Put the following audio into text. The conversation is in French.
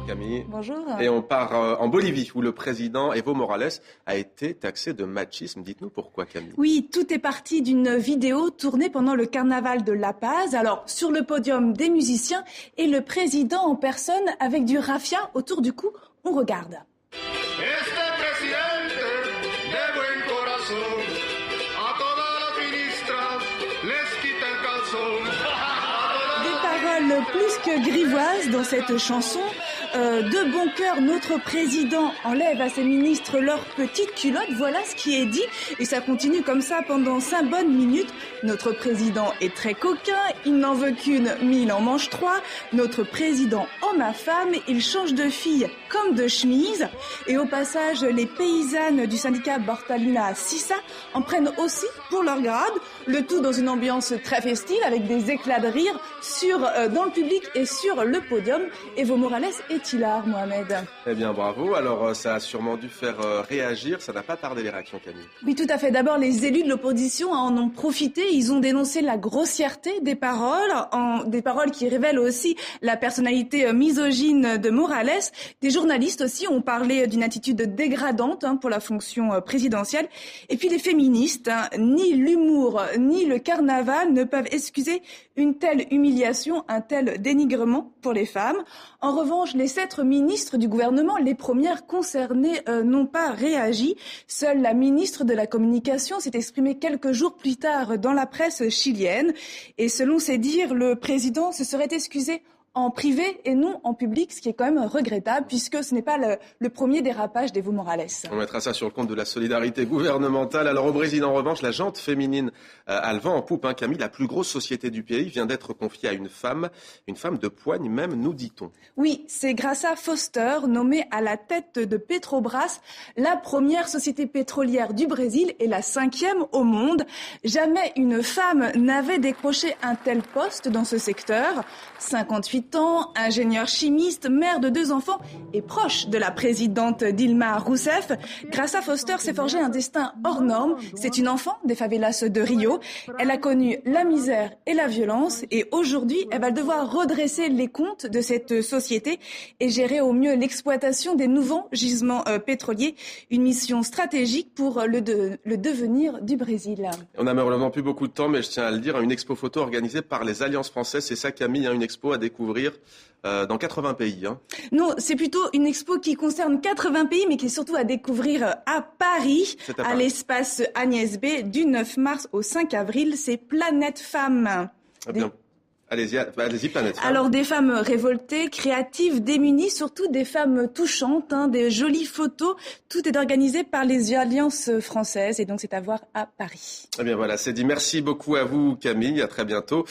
Camille. Bonjour. Et on part en Bolivie, où le président Evo Morales a été taxé de machisme. Dites-nous pourquoi, Camille. Oui, tout est parti d'une vidéo tournée pendant le carnaval de La Paz. Alors, sur le podium, des musiciens et le président en personne avec du raffia autour du cou. On regarde. Des paroles plus que grivoises dans cette chanson. De bon cœur, notre président enlève à ses ministres leurs petites culottes. Voilà ce qui est dit. Et ça continue comme ça pendant 5 bonnes minutes. Notre président est très coquin. Il n'en veut qu'une, mais il en mange 3. Notre président, homme à femme, il change de fille comme de chemise. Et au passage, les paysannes du syndicat Bortalina Sissa en prennent aussi pour leur grade. Le tout dans une ambiance très festive avec des éclats de rire dans le public et sur le podium. Evo Morales est hilar, Mohamed. Eh bien, bravo. Alors, ça a sûrement dû faire réagir. Ça n'a pas tardé les réactions, Camille. Oui, tout à fait. D'abord, les élus de l'opposition en ont profité. Ils ont dénoncé la grossièreté des paroles qui révèlent aussi la personnalité misogyne de Morales. Des journalistes aussi ont parlé d'une attitude dégradante pour la fonction présidentielle. Et puis les féministes, ni l'humour ni le carnaval ne peuvent excuser une telle humiliation, un tel dénigrement pour les femmes. En revanche, les 7 ministres du gouvernement, les premières concernées, n'ont pas réagi. Seule la ministre de la Communication s'est exprimée quelques jours plus tard dans la presse chilienne. Et selon ses dires, le président se serait excusé en privé et non en public, ce qui est quand même regrettable puisque ce n'est pas le premier dérapage d'Evo Morales. On mettra ça sur le compte de la solidarité gouvernementale. Alors au Brésil, en revanche, la jante féminine a le vent en poupe. Camille, la plus grosse société du pays vient d'être confiée à une femme de poigne même, nous dit-on. Oui, c'est Graça Foster, nommée à la tête de Petrobras, la première société pétrolière du Brésil et la 5e au monde. Jamais une femme n'avait décroché un tel poste dans ce secteur. 58 ans, ingénieur chimiste, mère de 2 enfants et proche de la présidente Dilma Rousseff, Graça Foster s'est forgé un destin hors norme. C'est une enfant des favelas de Rio. Elle a connu la misère et la violence et aujourd'hui, elle va devoir redresser les comptes de cette société et gérer au mieux l'exploitation des nouveaux gisements pétroliers. Une mission stratégique pour le devenir du Brésil. On n'a malheureusement plus beaucoup de temps, mais je tiens à le dire, une expo photo organisée par les Alliances françaises. C'est ça, Camille, une expo à découvrir dans 80 pays. Non, c'est plutôt une expo qui concerne 80 pays, mais qui est surtout à découvrir à Paris, à l'espace Agnès B, du 9 mars au 5 avril. C'est Planète Femmes. Eh bien, allez-y, Planète Femmes. Alors, des femmes révoltées, créatives, démunies, surtout des femmes touchantes, des jolies photos. Tout est organisé par les Alliances françaises et donc c'est à voir à Paris. Eh bien voilà, c'est dit. Merci beaucoup à vous, Camille. À très bientôt.